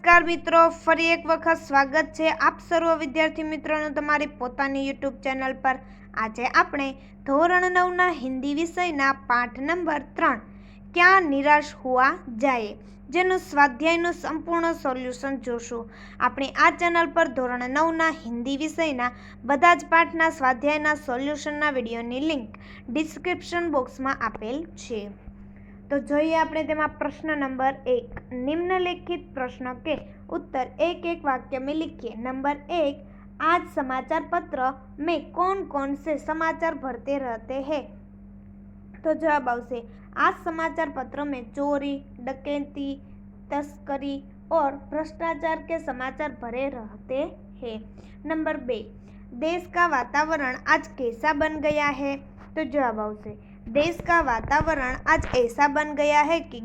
नमस्कार मित्रों, फरी एक वखत स्वागत है आप सर्व विद्यार्थी मित्रों तमारी पोतानी यूट्यूब चैनल पर। आज आपणे धोरण 9 हिंदी विषयना पाठ नंबर 3 क्या निराश हुआ जाए जेनु स्वाध्यायનું संपूर्ण सोल्यूशन जोशुं। आपणी आ चेनल पर धोरण 9 हिंदी विषयना बधा ज पाठना स्वाध्यायना सोल्यूशनना विडियोनी लिंक डिस्क्रिप्शन बॉक्समां आपेल छे। तो જોઈએ આપણે તેમાં प्रश्न नंबर 1 निम्नलिखित प्रश्न के उत्तर एक एक वाक्य में लिखिए। नंबर 1, आज समाचार पत्र में कौन कौन से समाचार भरते रहते हैं। तो जवाब आवशे आज समाचार पत्र में चोरी, डकैती, तस्करी और भ्रष्टाचार के समाचार भरे रहते हैं। नंबर 2, देश का वातावरण आज कैसा बन गया है। तो जवाब आवशे देश का वातावरण आज ऐसा बन गया है कि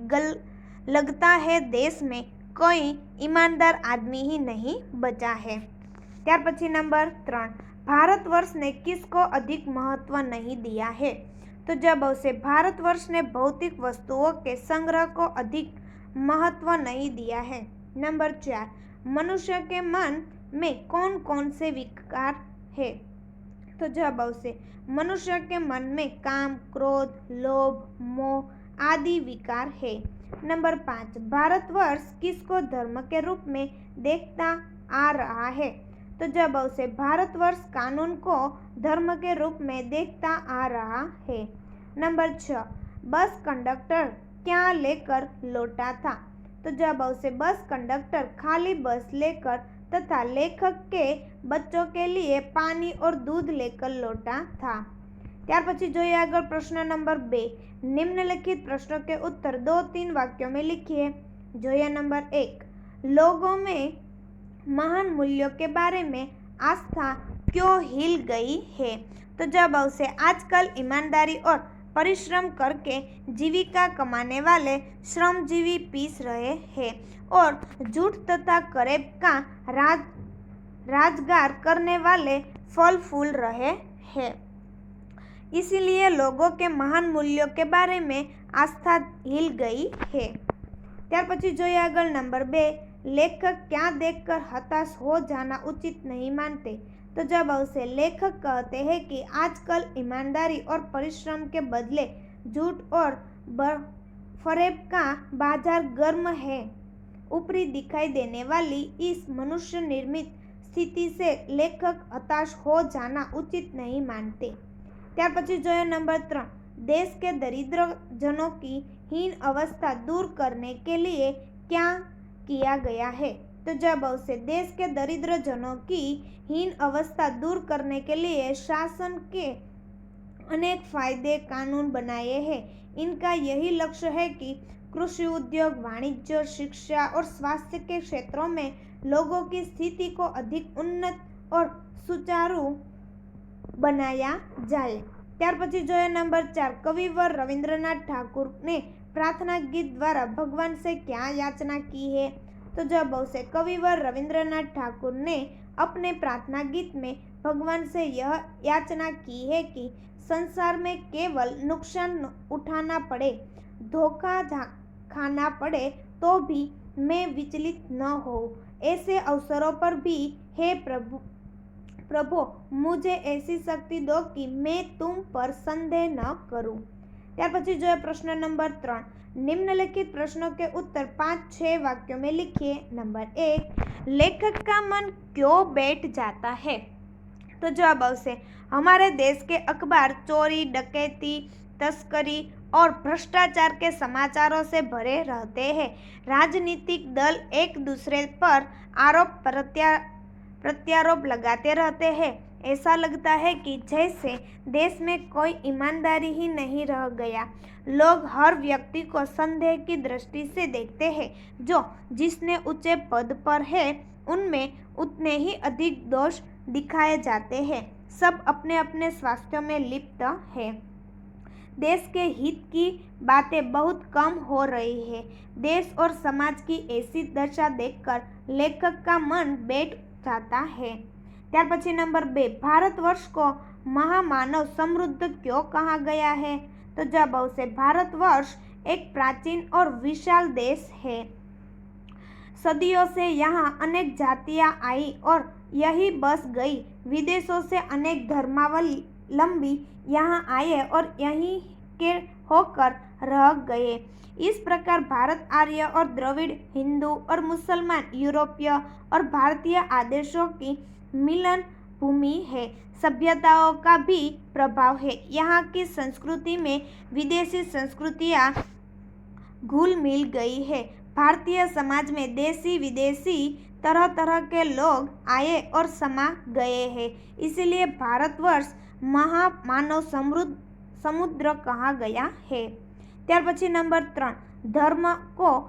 लगता है देश में कोई ईमानदार आदमी ही नहीं बचा है। त्यार पछी नंबर 3, भारतवर्ष ने किसको अधिक महत्व नहीं दिया है। तो जब आवशे भारतवर्ष ने भौतिक वस्तुओं के संग्रह को अधिक महत्व नहीं दिया है। नंबर 4, मनुष्य के मन में कौन कौन से विकार है। तो जवाब आवशे मनुष्य के मन में काम, क्रोध, लोभ, मोह आदि विकार है। नंबर 5, भारतवर्ष किसको धर्म के रूप में देखता आ रहा है। तो जवाब आवशे भारतवर्ष कानून को धर्म के रूप में देखता आ रहा है। नंबर 6, बस कंडक्टर क्या लेकर लौटा था। तो जवाब आवशे बस कंडक्टर खाली बस लेकर तथा लेखक के बच्चों के लिए पानी और दूध लेकर लौटा था। त्यार पछी जोईए आगळ प्रश्न नंबर 2 निम्नलिखित प्रश्नों के उत्तर 2-3 वाक्यों में लिखिए। जोईए नंबर 1, लोगों में महान मूल्यों के बारे में आस्था क्यों हिल गई है। तो जवाब आवशे आजकल ईमानदारी और परिश्रम करके जीविका कमाने वाले श्रमजीवी पीस रहे हैं और झूठ तथा करेब का राजगार करने वाले फल फूल रहे हैं। इसीलिए लोगों के महान मूल्यों के बारे में आस्था हिल गई है। त्यार पछी जोईए आगळ नंबर 2, लेखक क्या देखकर हताश हो जाना उचित नहीं मानते। तो जवाब आवशे लेखक कहते हैं कि आजकल ईमानदारी और परिश्रम के बदले झूठ और फरेब का बाजार गर्म है। ऊपरी दिखाई देने वाली इस मनुष्य निर्मित स्थिति से लेखक हताश हो जाना उचित नहीं मानते। त्यार पछी जोईए नंबर 3, देश के दरिद्र जनों की हीन अवस्था दूर करने के लिए क्या किया गया है। तो जवाब आवशे देश के दरिद्र जनों की हीन अवस्था दूर करने के लिए शासन के अनेक फायदे कानून बनाए हैं। इनका यही लक्ष्य है कि कृषि उद्योग, वाणिज्य, शिक्षा और स्वास्थ्य के क्षेत्रों में लोगों की स्थिति को अधिक उन्नत और सुचारू बनाया जाए। त्यार पछी जोईए नंबर 4, कविवर रविंद्रनाथ ठाकुर ने प्रार्थना गीत द्वारा भगवान से क्या याचना की है। तो जवाब आवशे कविवर रविंद्रनाथ ठाकुर ने अपने प्रार्थना गीत में भगवान से यह याचना की है कि संसार में केवल नुकसान उठाना पड़े, धोखा खाना पड़े तो भी मैं विचलित न हो। ऐसे अवसरों पर भी हे प्रभु मुझे ऐसी शक्ति दो कि मैं तुम पर संदेह न करूं। त्यार पछी जो प्रश्न नंबर 3 निम्नलिखित प्रश्नों के उत्तर 5-6 वाक्यों में लिखिए। नंबर 1, लेखक का मन क्यों बैठ जाता है। तो जवाब आवशे हमारे देश के अखबार चोरी, डकैती, तस्करी और भ्रष्टाचार के समाचारों से भरे रहते हैं। राजनीतिक दल एक दूसरे पर आरोप प्रत्यारोप लगाते रहते हैं। ऐसा लगता है कि जैसे देश में कोई ईमानदारी ही नहीं रह गया। लोग हर व्यक्ति को संदेह की दृष्टि से देखते हैं। जो जिसने ऊंचे पद पर है उनमें उतने ही अधिक दोष दिखाए जाते हैं। सब अपने अपने स्वास्थ्य में लिप्त है। देश के हित की बातें बहुत कम हो रही है। देश और समाज की ऐसी दशा देखकर लेखक का मन बैठ जाता है। त्यार पछी नंबर 2, भारतवर्ष को महामानव समृद्ध क्यों कहा गया है। तो जवाब आवशे भारतवर्ष एक प्राचीन और विशाल देश है। सदियों से यहाँ अनेक जातियाँ आई और यही बस गई। विदेशों से अनेक धर्मावलंबी यहाँ आए और यहीं के होकर रह गए। इस प्रकार भारत आर्य और द्रविड़, हिंदू और मुसलमान, यूरोपीय और भारतीय आदेशों की मिलन भूमि है। सभ्यताओं का भी प्रभाव है। यहाँ की संस्कृति में विदेशी संस्कृतियाँ घुल मिल गई है। भारतीय समाज में देशी विदेशी तरह तरह के लोग आए और समा गए हैं। इसलिए भारतवर्ष महामानव समुद्र कहा गया है। ત્યાર પછી नंबर 3, धर्म को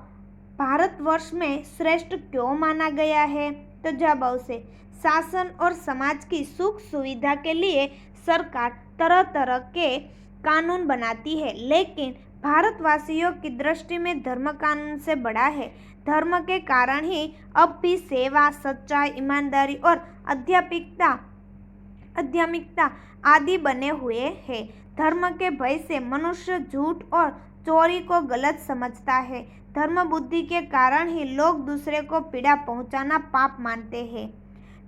भारतवर्ष में श्रेष्ठ क्यों माना गया है? तो जवाब आवશે शासन और समाज की सुख सुविधा के लिए सरकार तरह तरह के कानून बनाती है, लेकिन भारतवासियों की दृष्टि में धर्म कानून से बड़ा है। धर्म के कारण ही अब भी सेवा, सच्चाई, ईमानदारी और आध्यात्मिकता आदि बने हुए हैं। धर्म के भय से मनुष्य झूठ और चोरी को गलत समझता है। धर्म बुद्धि के कारण ही लोग दूसरे को पीड़ा पहुंचाना पाप मानते हैं।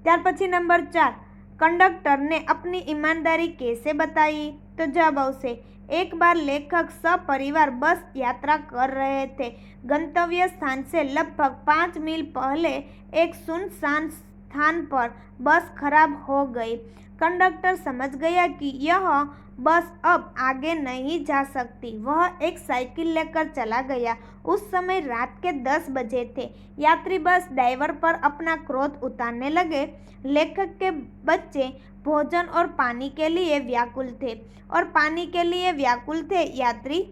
त्यार पछी नंबर 4, कंडक्टर ने अपनी ईमानदारी कैसे बताई? तो जवाब आवશે एक बार लेखक सपरिवार बस यात्रा कर रहे थे। गंतव्य स्थान से लगभग 5 मील पहले एक सुनसान स्थान पर बस खराब हो गई। कंडक्टर समझ गया कि यह बस अब आगे नहीं जा सकती। वह एक साइकिल लेकर चला गया। उस समय रात के 10 बजे थे। यात्री बस ड्राइवर पर अपना क्रोध उतारने लगे। लेखक के बच्चे भोजन और पानी के लिए व्याकुल थे और पानी के लिए व्याकुल थे यात्री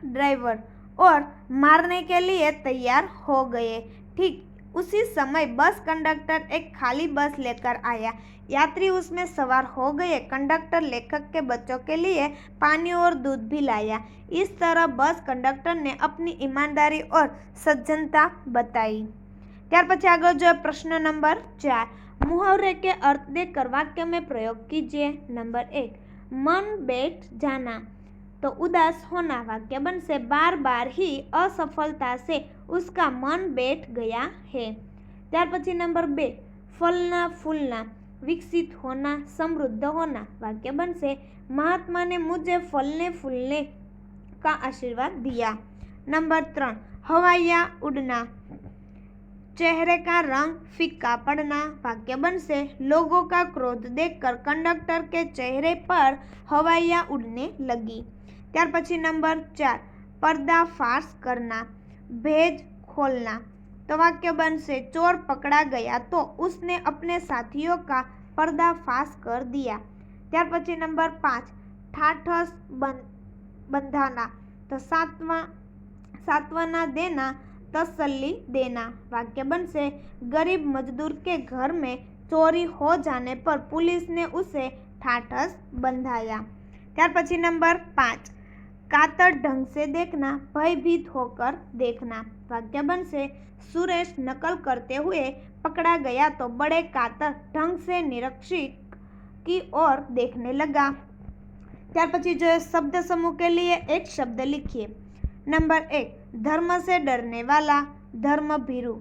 ड्राइवर और मारने के लिए तैयार हो गए। ठीक उसी समय बस कंडक्टर एक खाली बस लेकर आया। यात्री उसमें सवार हो गए। कंडक्टर लेखक के बच्चों के लिए पानी और दूध भी लाया। इस तरह बस कंडक्टर ने अपनी ईमानदारी और सज्जनता बताई। त्यार पछी आगळ जो प्रश्न नंबर 4, मुहावरे के अर्थ देकर वाक्य में प्रयोग कीजिए। नंबर 1, मन बैठ जाना, तो उदास होना। वाक्य बनसे बार बार ही असफलता से उसका मन बैठ गया है। त्यार पछी नंबर 2, फलना फूलना, विकसित होना, समृद्ध होना। वाक्य बनसे महात्मा ने मुझे फलने फूलने का आशीर्वाद दिया। नंबर 3, हवाइया उड़ना, चेहरे का रंग फीका पड़ना। वाक्य बनसे लोगों का क्रोध देखकर कंडक्टर के चेहरे पर हवाइयाँ उड़ने लगी। त्यार पछी नंबर 4, पर्दाफाश करना, भेद खोलना। तो वाक्य बनसे चोर पकड़ा गया तो उसने अपने साथियों का पर्दाफाश कर दिया। त्यार पछी नंबर 5, ठाठस बंधाना, तो सांत्वना देना, तसल्ली देना। वाक्य बनसे गरीब मजदूर के घर में चोरी हो जाने पर पुलिस ने उसे ठाठस बंधाया। त्यार पछी नंबर 5, कातर ढंग से देखना, भयभीत होकर देखना। वाक्य बनसे सुरेश नकल करते हुए पकड़ा गया तो बड़े कातर ढंग से निरीक्षक की ओर देखने लगा। त्यार पछी जो शब्द समूह के लिए एक शब्द लिखिए। नंबर 1, धर्म से डरने वाला, धर्म भीरु।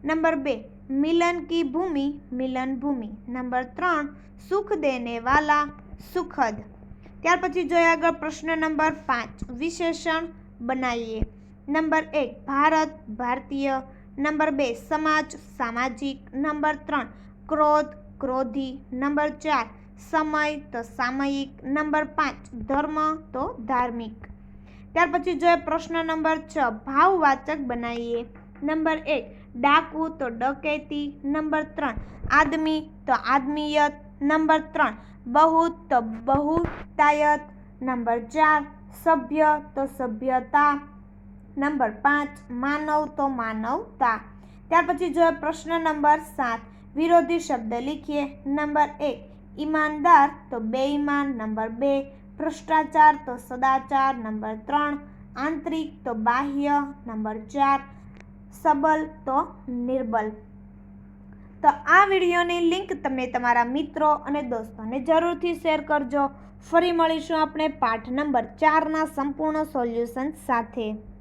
नंबर 2, मिलन की भूमि, मिलन भूमि। नंबर 3, सुख देने वाला, सुखद। त्यार पछी जो आगळ प्रश्न नंबर 5, विशेषण बनाइए। नंबर 1, भारत, भारतीय। नंबर 2, समाज, सामाजिक। नंबर 3, क्रोध, क्रोधी। नंबर 4, समय, तो सामयिक। नंबर 5, धर्म, तो धार्मिक। त्यार पछी जो प्रश्न नंबर 6, भाववाचक बनाइए। नंबर 1, डाकू, तो डकैती। नंबर 3, आदमी, तो आदमियत। नंबर 3, बहुत, तो बहुतायत। नंबर 4, सभ्य, तो सभ्यता। नंबर 5, मानव, तो मानवता। त्यार पछी जो प्रश्न नंबर 7, विरोधी शब्द लिखिए। नंबर 1, ईमानदार, तो बेईमान। नंबर 2, भ्रष्टाचार, तो सदाचार। नंबर 3, आंतरिक, तो बाह्य। नंबर 4, सबल, तो निर्बल। तो आ विडियोनी लिंक तमे तमारा मित्रों अने दोस्तोने जरूरथी शेर करजो। फरी मळीशुं आपणे पाठ नंबर 4 ना संपूर्ण सोल्यूशन साथे।